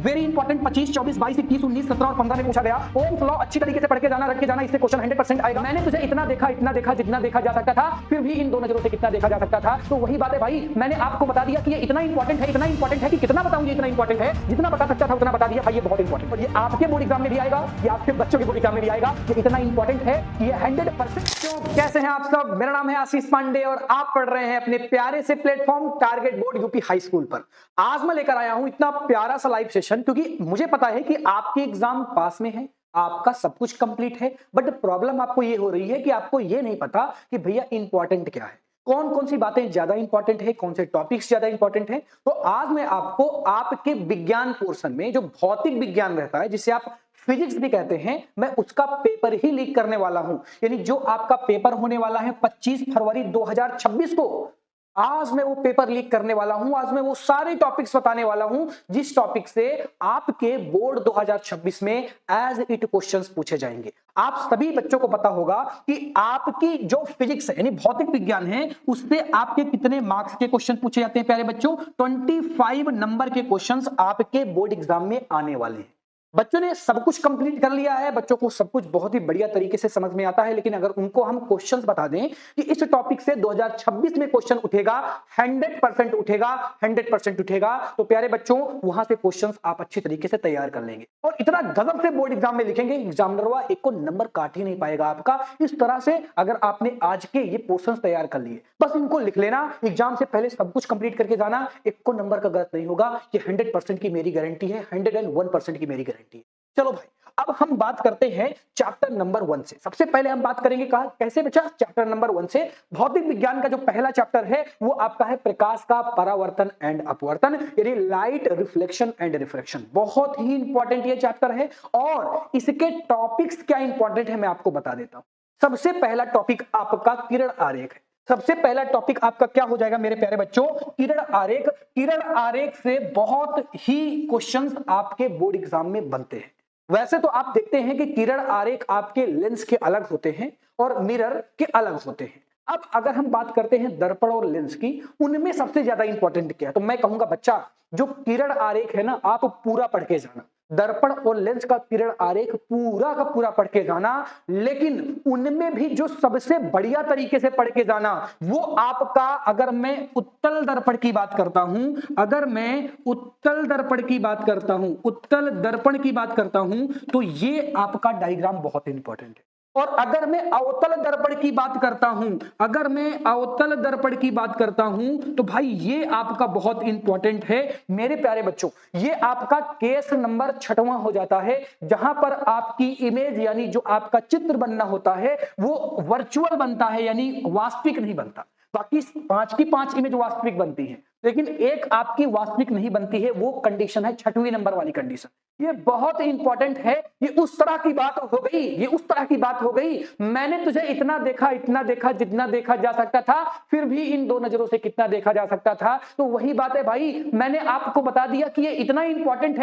Very important 25, 24, 22, 21, 19, 17 और 15 में पूछा गया। ओम्स लॉ अच्छी तरीके से पढ़ के जाना, रट के जाना, इससे क्वेश्चन 100% आएगा। मैंने तुझे इतना देखा जितना देखा जा सकता था, फिर भी इन दो नजरों से कितना देखा जा सकता था। तो वही बात है भाई, मैंने आपको बता दिया कि ये इतना इंपॉर्टेंट है कि कितना बताऊं ये इतना इंपॉर्टेंट है, जितना बता सकता था उतना बता दिया भाई, ये बहुत इंपॉर्टेंट। और ये आपके बोर्ड एग्जाम में भी आएगा, ये आपके बच्चों के बोर्ड एग्जाम में भी आएगा। ये इतना इंपॉर्टेंट है, ये 100%। तो कैसे हैं आप सब? मेरा नाम है आशीष पांडे और आप पढ़ रहे हैं अपने प्यारे से platform target board UP high school पर। आज मैं लेकर आया हूं इतना प्यारा सा लाइव सेशन, क्योंकि मुझे पता है कि आपके एग्जाम पास में है, आपका सब कुछ कंप्लीट है, बट प्रॉब्लम आपको ये हो रही है कि आपको ये नहीं पता कि भैया इंपॉर्टेंट क्या है, कौन कौन सी बातें ज्यादा इंपॉर्टेंट है, कौन से टॉपिक्स ज्यादा इंपॉर्टेंट है। तो आज मैं आपको आपके विज्ञान पोर्शन में जो भौतिक विज्ञान रहता है, जिसे आप फिजिक्स भी कहते हैं, मैं उसका पेपर ही लीक करने वाला हूं। यानी जो आपका पेपर होने वाला है 25 फरवरी 2026 को, आज मैं वो पेपर लीक करने वाला हूं। आज मैं वो सारे टॉपिक्स बताने वाला हूं जिस टॉपिक से आपके बोर्ड 2026 में एज इट क्वेश्चंस पूछे जाएंगे। आप सभी बच्चों को पता होगा कि आपकी जो फिजिक्स है यानी भौतिक विज्ञान है, उससे आपके कितने मार्क्स के क्वेश्चन पूछे जाते हैं प्यारे बच्चों? 25 नंबर के क्वेश्चंस आपके बोर्ड एग्जाम में आने वाले हैं। बच्चों ने सब कुछ कंप्लीट कर लिया है, बच्चों को सब कुछ बहुत ही बढ़िया तरीके से समझ में आता है, लेकिन अगर उनको हम क्वेश्चंस बता दें कि इस टॉपिक से 2026 में क्वेश्चन उठेगा, 100% उठेगा, 100% उठेगा, तो प्यारे बच्चों वहां से क्वेश्चंस आप अच्छी तरीके से तैयार कर लेंगे और इतना गजब से बोर्ड एग्जाम में लिखेंगे, एग्जामिनर एक को नंबर काट ही नहीं पाएगा आपका। इस तरह से अगर आपने आज के ये पोर्शंस तैयार कर लिए, बस इनको लिख लेना, एग्जाम से पहले सब कुछ कंप्लीट करके जाना, एक को नंबर का गलत नहीं होगा। ये 100% की मेरी गारंटी है, 101% की मेरी गारंटी। चलो भाई, अब हम बात करते हैं चैप्टर नंबर 1 से। सबसे पहले हम बात करेंगे कहा कैसे बच्चा? चैप्टर नंबर 1 से भौतिक विज्ञान का जो पहला चैप्टर है वो आपका है प्रकाश का परावर्तन एंड अपवर्तन, यानी लाइट रिफ्लेक्शन एंड रिफ्रैक्शन। बहुत ही इंपॉर्टेंट ये चैप्टर है और इसके टॉपिक्स क्या इंपॉर्टेंट है मैं आपको बता देता हूं। सबसे पहला टॉपिक आपका किरण आरेख है। सबसे पहला टॉपिक आपका क्या हो जाएगा मेरे प्यारे बच्चों? किरण आरेख। किरण आरेख से बहुत ही क्वेश्चंस आपके बोर्ड एग्जाम में बनते हैं। वैसे तो आप देखते हैं कि किरण आरेख आपके लेंस के अलग होते हैं और मिरर के अलग होते हैं। अब अगर हम बात करते हैं दर्पण और लेंस की, उनमें सबसे ज्यादा इंपॉर्टेंट क्या है? तो मैं कहूंगा बच्चा, जो किरण आरेख है ना, आप पूरा पढ़ के जाना। दर्पण और लेंस का किरण आरेख पूरा का पूरा पढ़ के जाना, लेकिन उनमें भी जो सबसे बढ़िया तरीके से पढ़ के जाना वो आपका, अगर मैं उत्तल दर्पण की बात करता हूं, अगर मैं उत्तल दर्पण की बात करता हूं, उत्तल दर्पण की बात करता हूं, तो ये आपका डायग्राम बहुत इंपॉर्टेंट है। और अगर मैं अवतल दर्पण की बात करता हूं, अगर मैं अवतल दर्पण की बात करता हूं, तो भाई ये आपका बहुत इंपॉर्टेंट है मेरे प्यारे बच्चों। ये आपका केस नंबर 6वां हो जाता है, जहां पर आपकी इमेज यानी जो आपका चित्र बनना होता है वो वर्चुअल बनता है, यानी वास्तविक नहीं बनता। बाकी 5 की 5 इमेज वास्तविक बनती है, लेकिन एक आपकी वास्तविक नहीं बनती है। वो कंडीशन है 6वीं नंबर वाली कंडीशन। ये बहुत इंपॉर्टेंट है। ये उस तरह की बात हो गई, ये उस तरह की बात हो गई, मैंने तुझे इतना देखा जितना देखा जा सकता था, फिर भी इन दो नजरों से कितना देखा जा सकता था। तो वही बात है भाई, मैंने आपको बता दिया कि ये इतना इंपॉर्टेंट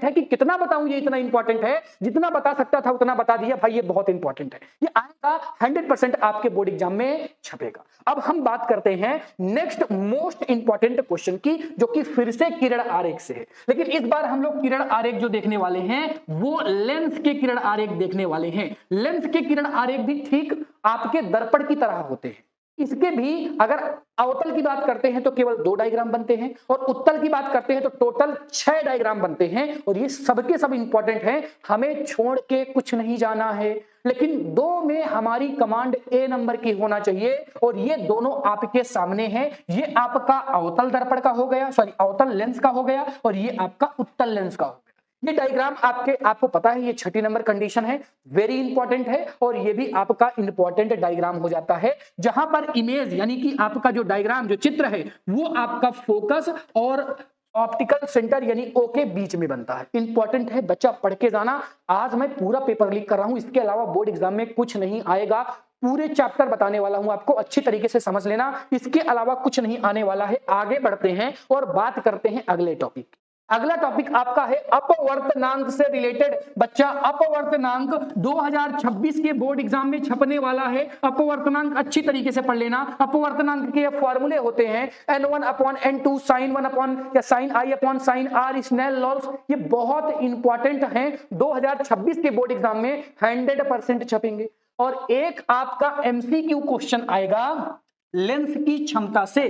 है कि कितना बताऊं ये इतना इंपॉर्टेंट है, जितना बता सकता था उतना बता दिया भाई। ये बहुत इंपॉर्टेंट है, ये आएगा 100% आपके बोर्ड एग्जाम में छपेगा। अब हम बात करते हैं नेक्स्ट मोस्ट इंपॉर्टेंट क्वेश्चन की, जो कि फिर से किरण आरेख से है, लेकिन इस बार हम लोग किरण आरेख जो देखने वाले हैं वो लेंस के किरण आरेख देखने वाले हैं। लेंस के किरण आरेख भी ठीक आपके दर्पण की तरह होते हैं। इसके भी अगर अवतल की बात करते हैं तो केवल 2 डायग्राम बनते हैं, और उत्तल की बात करते हैं तो टोटल 6 डायग्राम बनते हैं। और ये सबके सब इंपॉर्टेंट हैं, हमें छोड़ के कुछ नहीं जाना है, लेकिन 2 में हमारी कमांड ए नंबर की होना चाहिए, और ये दोनों आपके सामने हैं। ये आपका अवतल दर्पण का हो गया, सॉरी अवतल लेंस का हो गया, और ये आपका उत्तल लेंस का हो गया। ये डायग्राम आपको पता है, ये 6ठी नंबर कंडीशन है, वेरी इंपॉर्टेंट है, और ये भी आपका इंपॉर्टेंट डायग्राम हो जाता है, जहां पर इमेज यानी कि आपका जो डायग्राम जो चित्र है वो आपका फोकस और ऑप्टिकल सेंटर यानी ओ के बीच में बनता है। इंपॉर्टेंट है बच्चा, पढ़ के जाना। आज मैं पूरा पेपर लीक कर रहा हूं, इसके अलावा बोर्ड एग्जाम में कुछ नहीं आएगा। पूरे चैप्टर बताने वाला हूं आपको, अच्छी तरीके से समझ लेना, इसके अलावा कुछ नहीं आने वाला है। आगे बढ़ते हैं और बात करते हैं अगले टॉपिक। अगला टॉपिक आपका है अपवर्तनांक से रिलेटेड। बच्चा अपवर्तनांक 2026 के बोर्ड एग्जाम में छपने वाला है। अपवर्तनांक अच्छी तरीके से पढ़ लेना। अपवर्तनांक के फॉर्मूले होते हैं n1 upon n2 sin 1 upon या sin i upon sin r Snell laws. ये बहुत इंपॉर्टेंट हैं, 2026 के बोर्ड एग्जाम में 100% छपेंगे। और एक आपका एमसीक्यू क्वेश्चन आएगा लेंस की क्षमता से।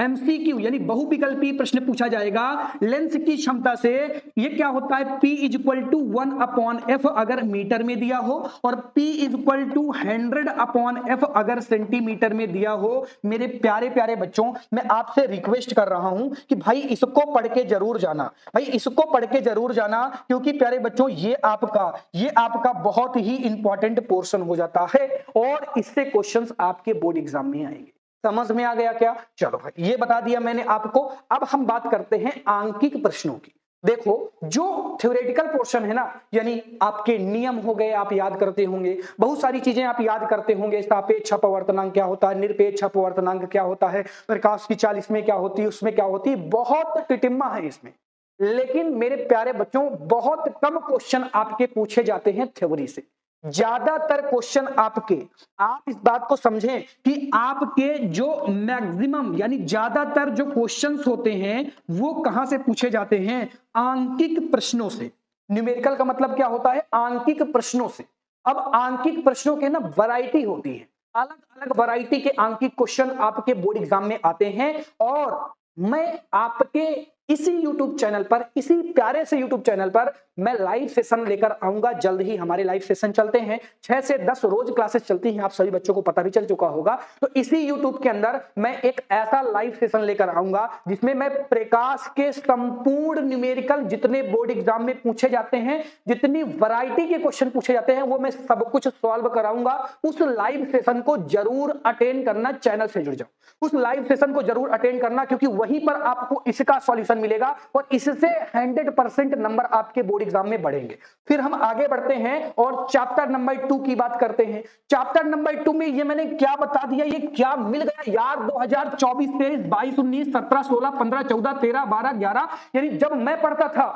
एमसीक्यू यानी बहुविकल्पी प्रश्न पूछा जाएगा लेंस की क्षमता से। ये क्या होता है, P is equal to 1 upon F अगर मीटर में दिया हो, और P is equal to 100 upon F अगर सेंटीमीटर में दिया हो। मेरे प्यारे प्यारे बच्चों, मैं आपसे रिक्वेस्ट कर रहा हूं कि भाई इसको पढ़ के जरूर जाना, भाई इसको पढ़ के जरूर जाना, क्योंकि प्यारे बच्चों ये आपका बहुत ही इंपॉर्टेंट पोर्शन हो जाता है और इससे क्वेश्चंस आपके बोर्ड एग्जाम में आएंगे। समझ में आ गया क्या? चलो भाई, ये बता दिया मैंने आपको। अब हम बात करते हैं आंकिक प्रश्नों की। देखो, जो थ्योरेटिकल पोर्शन है ना, यानी आपके नियम हो गए, आप याद करते होंगे, बहुत सारी चीजें आप याद करते होंगे। सापेक्ष अपवर्तनांक क्या होता है, निरपेक्ष अपवर्तनांक क्या होता है, प्रकाश की चाल इसमें क्या होती है, उसमें क्या होती है, बहुत टिटिम्मा है इसमें। लेकिन मेरे प्यारे बच्चों, बहुत कम क्वेश्चन आपके पूछे जाते हैं थ्योरी से। ज्यादातर क्वेश्चन आपके, आप इस बात को समझें कि आपके जो मैक्सिमम यानी ज्यादातर जो क्वेश्चंस होते हैं वो कहां से पूछे जाते हैं, आंकिक प्रश्नों से। न्यूमेरिकल का मतलब क्या होता है, आंकिक प्रश्नों से। अब आंकिक प्रश्नों के ना वैरायटी होती है, अलग अलग वैरायटी के आंकिक क्वेश्चन आपके बोर्ड एग्जाम में आते हैं। और मैं आपके इसी YouTube चैनल पर, इसी प्यारे से YouTube चैनल पर मैं लाइव सेशन लेकर आऊंगा। जल्द ही हमारे लाइव सेशन चलते हैं, 6 से 10 रोज क्लासेस चलती हैं, आप सभी बच्चों को पता भी चल चुका होगा। तो इसी YouTube के अंदर मैं एक ऐसा लाइव सेशन लेकर आऊंगा जिसमें मैं प्रकाश के संपूर्ण न्यूमेरिकल जितने बोर्ड एग्जाम में पूछे जाते हैं, जितनी वैरायटी के क्वेश्चन पूछे जाते हैं, वो मैं सब कुछ सॉल्व कराऊंगा। उस लाइव सेशन को जरूर अटेंड करना, चैनल से जुड़ जाओ, उस लाइव सेशन को जरूर अटेंड करना, क्योंकि वहीं पर आपको इसका सॉल्यूशन मिलेगा और इससे 100% नंबर आपके बोर्ड एग्जाम में बढ़ेंगे। फिर हम आगे बढ़ते हैं और चैप्टर नंबर 2 की बात करते हैं। चैप्टर नंबर 2 में ये मैंने क्या बता दिया, ये क्या मिल गया यार, 2024, 23, 22, 19, 17, 16, 15, 14, 13, 12, 11, यानी जब मैं पढ़ता था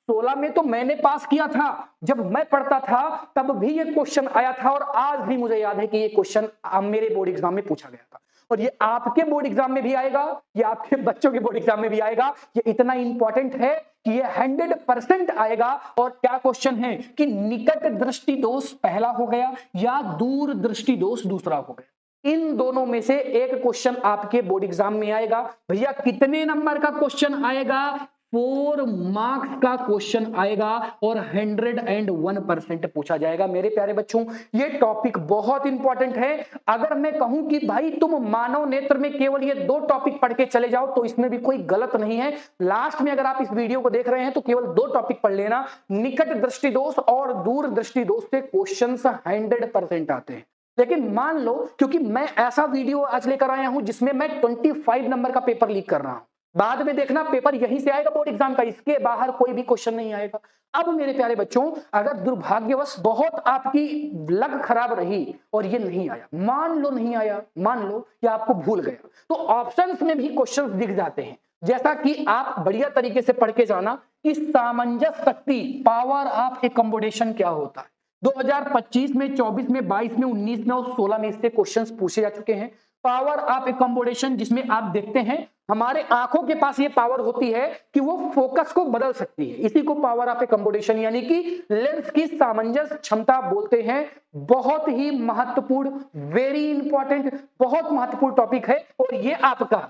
16 में तो मैंने पास किया था, जब मैं पढ़ता था तब भी ये क्वेश्चन आया था और आज भी मुझे याद है कि ये क्वेश्चन मेरे बोर्ड एग्जाम में पूछा गया था। और ये आपके बोर्ड एग्जाम में भी आएगा, ये आपके बच्चों के बोर्ड एग्जाम में भी आएगा। ये इतना इंपॉर्टेंट है कि ये 100% आएगा। और क्या क्वेश्चन है कि निकट दृष्टि दोष पहला हो गया या दूर दृष्टि दोष दूसरा हो गया, इन दोनों में से एक क्वेश्चन आपके बोर्ड एग्जाम में आएगा। भैया कितने नंबर का क्वेश्चन आएगा, 4 मार्क्स का क्वेश्चन आएगा और 101% पूछा जाएगा। मेरे प्यारे बच्चों, ये टॉपिक बहुत इंपॉर्टेंट है। अगर मैं कहूं कि भाई तुम मानव नेत्र में केवल ये 2 टॉपिक पढ़ के चले जाओ तो इसमें भी कोई गलत नहीं है। लास्ट में अगर आप इस वीडियो को देख रहे हैं तो केवल 2 टॉपिक पढ़ लेना, निकट दृष्टि दोष और दूर दृष्टि दोष से क्वेश्चन 100% आते हैं। लेकिन मान लो, क्योंकि मैं ऐसा वीडियो आज लेकर आया हूं जिसमें मैं 25 नंबर का पेपर लीक कर रहा हूं, बाद में देखना पेपर यहीं से आएगा बोर्ड एग्जाम का, इसके बाहर कोई भी क्वेश्चन नहीं आएगा। अब मेरे प्यारे बच्चों, अगर दुर्भाग्यवश बहुत आपकी लक खराब रही और ये नहीं आया, मान लो नहीं आया, मान लो या आपको भूल गया, तो ऑप्शंस में भी क्वेश्चंस दिख जाते हैं। जैसा कि आप बढ़िया तरीके से पढ़ के जाना कि सामंजस्य शक्ति, पावर ऑफ एकम्बोडेशन क्या होता है। 2025 में, 24 में, 22 में, 19 में और 16 में इससे क्वेश्चंस पूछे जा चुके हैं। पावर ऑफ एकम्बोडेशन, जिसमें आप देखते हैं हमारे आंखों के पास ये पावर होती है कि वो फोकस को बदल सकती है, इसी को पावर ऑफ एकम्बोडेशन यानी कि लेंस की सामंजस्य क्षमता बोलते हैं। बहुत ही महत्वपूर्ण, वेरी इंपॉर्टेंट, बहुत महत्वपूर्ण टॉपिक है। और ये आपका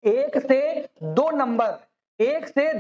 1 से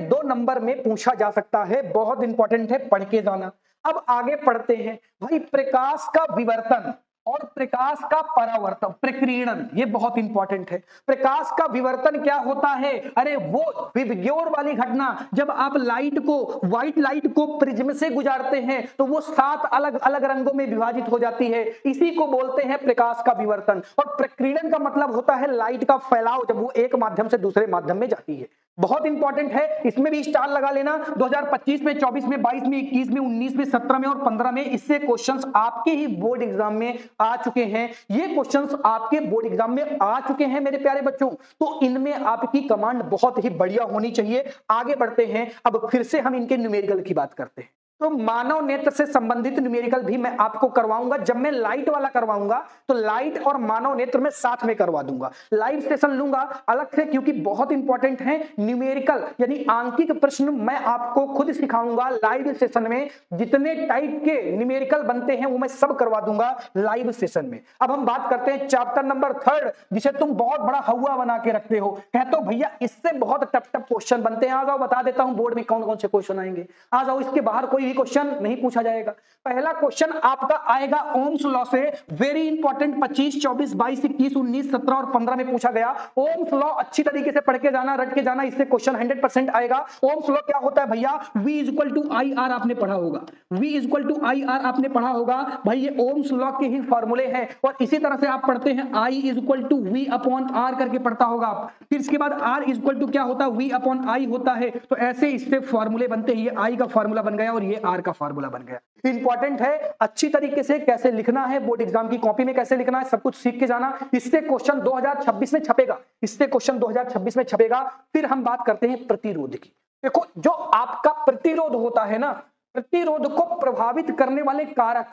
2 नंबर में पूछा जा सकता है, बहुत इंपॉर्टेंट है, पढ़ के जाना। अब आगे पढ़ते हैं भाई, प्रकाश का विवर्तन और प्रकाश का परावर्तन, प्रकीर्णन, ये बहुत इंपॉर्टेंट है। प्रकाश का विवर्तन क्या होता है, अरे वो विबग्योर वाली घटना, जब आप लाइट को, व्हाइट लाइट को प्रिज्म से गुजारते हैं तो वो 7 अलग अलग रंगों में विभाजित हो जाती है, इसी को बोलते हैं प्रकाश का विवर्तन। और प्रकीर्णन का मतलब होता है लाइट का फैलाव, जब वो एक माध्यम से दूसरे माध्यम में जाती है। बहुत इंपॉर्टेंट है, इसमें भी स्टार लगा लेना। 2025 में, 24 में, 22 में, 21 में, 19 में, 17 में और 15 में इससे क्वेश्चंस आपके ही बोर्ड एग्जाम में आ चुके हैं। ये क्वेश्चंस आपके बोर्ड एग्जाम में आ चुके हैं मेरे प्यारे बच्चों, तो इनमें आपकी कमांड बहुत ही बढ़िया होनी चाहिए। आगे बढ़ते हैं, अब फिर से हम इनके न्यूमेरिकल की बात करते हैं। तो मानव नेत्र से संबंधित न्यूमेरिकल भी मैं आपको करवाऊंगा। जब मैं लाइट वाला करवाऊंगा तो लाइट और मानव नेत्र में साथ में करवा दूंगा, लाइव सेशन लूंगा अलग से, क्योंकि बहुत इंपॉर्टेंट है न्यूमेरिकल यानी आंकिक प्रश्न मैं आपको खुद सिखाऊंगा लाइव सेशन में। जितने टाइप के न्यूमेरिकल बनते हैं वो मैं सब करवा दूंगा लाइव सेशन में। अब हम बात करते हैं चैप्टर नंबर 3, जिसे तुम बहुत बड़ा हवा बना के रखते हो, कहते हो भैया इससे बहुत टफ टफ क्वेश्चन बनते हैं। आ जाओ बता देता हूं बोर्ड में कौन कौन से क्वेश्चन आएंगे। आ जाओ, इसके बाहर कोई क्वेश्चन नहीं पूछा जाएगा। पहला क्वेश्चन आपका आएगा ओम्स लॉ से, वेरी इंपॉर्टेंट। 25, 24, 22, 21, 19, 17 और 15 में पूछा गया। ओम्स लॉ अच्छी तरीके से पढ़ के जाना, रट के जाना, इससे क्वेश्चन 100% आएगा। ओम्स लॉ क्या होता है भैया? V equal to I R आपने पढ़ा होगा, V equal to I R आपने पढ़ा होगा भाई। ये ओम्स लॉ के ही फॉर्मूले हैं और इसी तरह से आप पढ़ते हैं I equal to V upon R करके पढ़ता होगा आप। फिर इसके बाद R इक्वल टू क्या होता है? V अपॉन I होता है। तो ऐसे इससे फॉर्मूले बनते हैं। ये I का फॉर्मूला बन गया और ये R का फार्मूला बन गया। इंपॉर्टेंट है, अच्छी तरीके से कैसे लिखना है, बोर्ड एग्जाम की कॉपी में कैसे लिखना है, सब कुछ सीख के जाना। इससे क्वेश्चन 2026 में छपेगा, इससे क्वेश्चन 2026 में छपेगा। फिर हम बात करते हैं प्रतिरोध की। देखो, जो आपका प्रतिरोध होता है ना, प्रतिरोध को प्रभावित करने वाले कारक,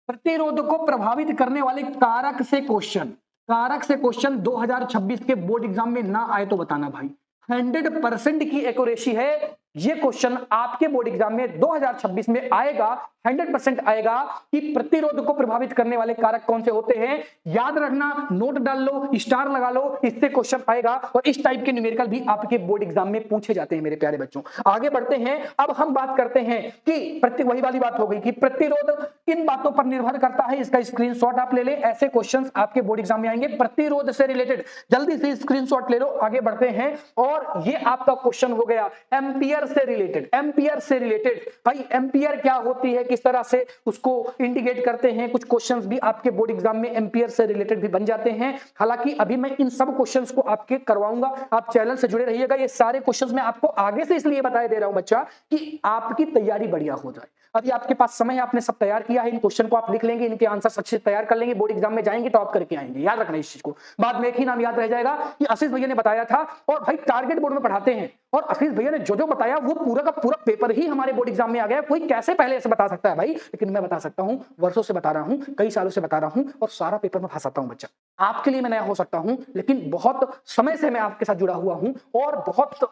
प्रतिरोध को प्रभावित करने वाले कारक से क्वेश्चन 2026 के बोर्ड एग्जाम में ना आए तो बताना भाई। 100% की एक्यूरेसी है। ये क्वेश्चन आपके बोर्ड एग्जाम में 2026 में आएगा, 100% आएगा कि प्रतिरोध को प्रभावित करने वाले कारक कौन से होते हैं। याद रखना, नोट डाल लो, स्टार लगा लो, इससे क्वेश्चन आएगा। और इस टाइप के न्यूमेरिकल भी आपके बोर्ड एग्जाम में पूछे जाते हैं मेरे प्यारे बच्चों। आगे बढ़ते हैं, अब हम बात करते हैं कि वही वाली बात हो गई कि प्रतिरोध किन बातों पर निर्भर करता है। इसका स्क्रीनशॉट आप ले ले, ऐसे क्वेश्चन आपके बोर्ड एग्जाम में आएंगे प्रतिरोध से रिलेटेड। जल्दी से स्क्रीनशॉट ले लो। आगे बढ़ते हैं, और ये आपका क्वेश्चन हो गया एम्पियर से रिलेटेड। एम्पियर से रिलेटेड भाई, एम्पियर क्या होती है, किस तरह से उसको इंडिकेट करते हैं। कुछ क्वेश्चंस भी आपके बोर्ड एग्जाम में एम्पियर से रिलेटेड भी बन जाते हैं। हालांकि अभी मैं इन सब क्वेश्चंस को आपके करवाऊंगा, आप चैनल से जुड़े रहिएगा। ये सारे क्वेश्चंस मैं आपको आगे से इसलिए बताए दे रहा हूं बच्चा कि आपकी तैयारी बढ़िया हो जाए। अभी आपके पास समय है, आपने सब तैयार किया है, इन क्वेश्चन को आप लिख लेंगे, इनके आंसर अच्छे से तैयार कर लेंगे, बोर्ड एग्जाम में जाएंगे टॉप करके आएंगे। याद रखना इस चीज को। बाद में एक ही नाम याद रह जाएगा कि आशीष भैया ने बताया था। और भाई टारगेट बोर्ड में पढ़ाते हैं और आशीष भैया ने जो जो बताया वो पूरा का पूरा पेपर ही हमारे बोर्ड एग्जाम में आ गया। कोई कैसे पहले से बता सकता है भाई? लेकिन मैं बता सकता हूं, वर्षों से बता रहा हूं, कई सालों से बता रहा हूं और सारा पेपर में फंसाता हूं बच्चा। आपके लिए मैं नया हो सकता हूं, लेकिन बहुत समय से मैं आपके साथ जुड़ा हुआ हूं और बहुत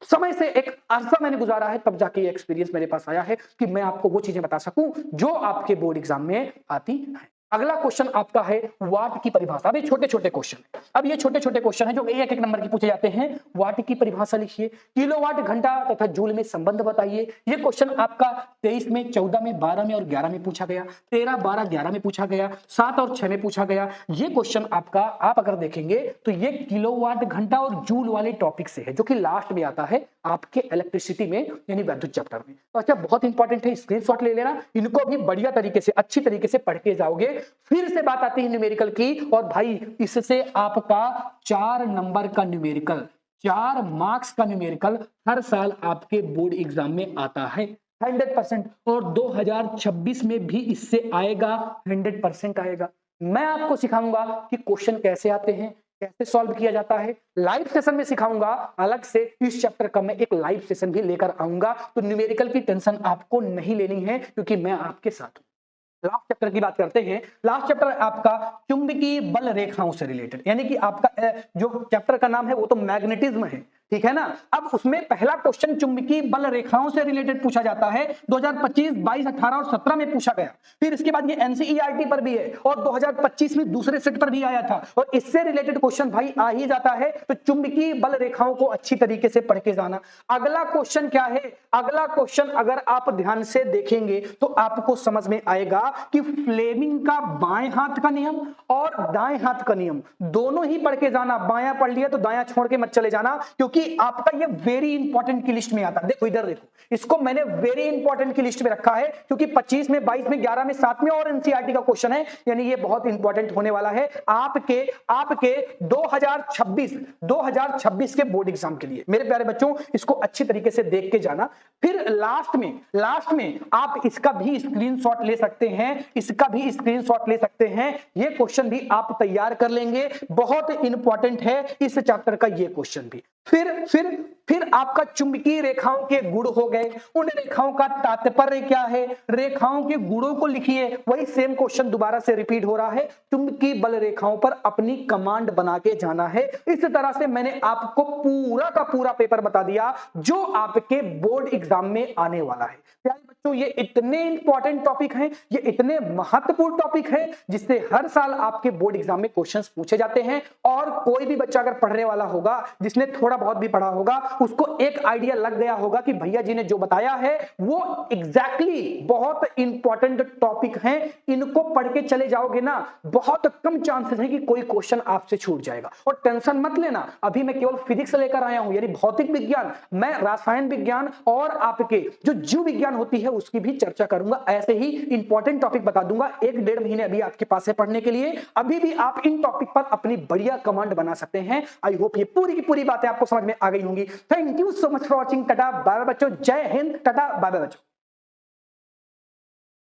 समय से एक अरसा मैंने गुजारा है, तब जाके ये एक्सपीरियंस मेरे पास आया है कि मैं आपको वो चीजें बता सकूं जो आपके बोर्ड एग्जाम में आती है। अगला क्वेश्चन आपका है वाट की परिभाषा। अब ये छोटे छोटे क्वेश्चन है, अब ये छोटे छोटे क्वेश्चन है जो एक एक नंबर की पूछे जाते हैं। वाट की परिभाषा लिखिए, किलोवाट घंटा तथा जूल में संबंध बताइए। ये क्वेश्चन आपका 23 में, 14 में, 12 में और 11 में पूछा गया, 13, 12, 11 में पूछा गया, 7 और 6 में पूछा गया। ये क्वेश्चन आपका आप अगर देखेंगे तो ये किलोवाट घंटा और जूल वाले टॉपिक से है, जो कि लास्ट में आता है आपके इलेक्ट्रिसिटी में यानी विद्युत चैप्टर में। तो अच्छा, बहुत इंपॉर्टेंट है, स्क्रीनशॉट ले लेना, इनको भी बढ़िया तरीके से अच्छी तरीके से पढ़ के जाओगे। फिर से बात आती है न्यूमेरिकल की, और भाई इससे आपका 4 नंबर का न्यूमेरिकल, 4 मार्क्स का न्यूमेरिकल हर साल आपके बोर्ड एग्जाम में आता है 100%, और 2026 में भी इससे आएगा, 100% आएगा। मैं आपको सिखाऊंगा कि क्वेश्चन कैसे आते हैं, कैसे सॉल्व किया जाता है। लाइव सेशन में सिखाऊंगा अलग से, इस चैप्टर का मैं एक लाइव सेशन भी लेकर आऊंगा। तो न्यूमेरिकल की टेंशन आपको नहीं लेनी है, क्योंकि मैं आपके साथ हूं। लास्ट चैप्टर की बात करते हैं। लास्ट चैप्टर आपका चुंबकीय बल रेखाओं से रिलेटेड, यानी कि आपका जो चैप्टर का नाम है वो तो मैग्नेटिज्म है, ठीक है ना। अब उसमें पहला क्वेश्चन चुंबकीय बल रेखाओं से रिलेटेड पूछा जाता है। 2025, 22, 18 और 17 में पूछा गया। फिर इसके बाद ये एनसीईआरटी पर भी है और 2025 में दूसरे सेट पर भी आया था, और इससे रिलेटेड क्वेश्चन भाई आ ही जाता है। तो चुंबकीय बल रेखाओं को अच्छी तरीके से पढ़ के जाना। अगला क्वेश्चन क्या है? अगला क्वेश्चन अगर आप ध्यान से देखेंगे तो आपको समझ में आएगा कि फ्लेमिंग का बाएं हाथ का नियम और दाएं हाथ का नियम दोनों ही पढ़ के जाना। बायां पढ़ लिया तो दायां छोड़ के मत चले जाना, क्योंकि क्योंकि आपका ये वेरी इंपॉर्टेंट की लिस्ट में आता है। देखो इधर देखो, इसको मैंने वेरी इंपॉर्टेंट की लिस्ट में रखा है क्योंकि 25 में, 22 में, 11 में, 7 में और एनसीईआरटी का क्वेश्चन है, यानी ये बहुत इंपॉर्टेंट होने वाला है आपके 2026 के बोर्ड एग्जाम के लिए। मेरे प्यारे बच्चों, इसको अच्छी तरीके से देख के जाना। फिर लास्ट में आप इसका भी स्क्रीनशॉट ले सकते हैं, इसका भी स्क्रीनशॉट ले सकते हैं। ये क्वेश्चन भी आप तैयार कर लेंगे, बहुत इंपॉर्टेंट है इस चैप्टर का ये क्वेश्चन भी। फिर आपका चुंबकीय रेखाओं के गुण हो गए, उन रेखाओं का तात्पर्य क्या है, रेखाओं के गुणों को लिखिए। वही सेम क्वेश्चन दोबारा से रिपीट हो रहा है, चुंबकीय बल रेखाओं पर अपनी कमांड बना के जाना है। इस तरह से मैंने आपको पूरा का पूरा पेपर बता दिया जो आपके बोर्ड एग्जाम में आने वाला है। प्यारे बच्चों, ये इतने इंपॉर्टेंट टॉपिक हैं, ये इतने महत्वपूर्ण टॉपिक हैं जिससे हर साल आपके बोर्ड एग्जाम में क्वेश्चंस पूछे जाते हैं। और कोई भी बच्चा अगर पढ़ने वाला होगा, जिसने थोड़ा बहुत भी पढ़ा होगा, उसको एक आइडिया लग गया होगा कि भैया जी ने जो बताया है वो एग्जैक्टली बहुत इंपॉर्टेंट टॉपिक हैं। इनको पढ़ के चले जाओगे ना, बहुत कम चांसेस है कि कोई क्वेश्चन आपसे छूट जाएगा। और टेंशन मत लेना, अभी मैं केवल फिजिक्स लेकर आया हूं, यानी भौतिक विज्ञान, मैं रसायन विज्ञान और आपके जो जीव विज्ञान होती है उसकी भी चर्चा करूंगा। ऐसे ही इंपॉर्टेंट टॉपिक बता दूंगा। 1-1.5 महीने अभी आपके पास है पढ़ने के लिए, अभी भी आप इन टॉपिक पर अपनी बढ़िया कमांड बना सकते हैं। आई होप ये पूरी की पूरी बातें आपको समझ में आ गई होंगी। Thank you so much for watching. Tata bye bye बच्चों, जय हिंद, टाटा बाय बाय बच्चों।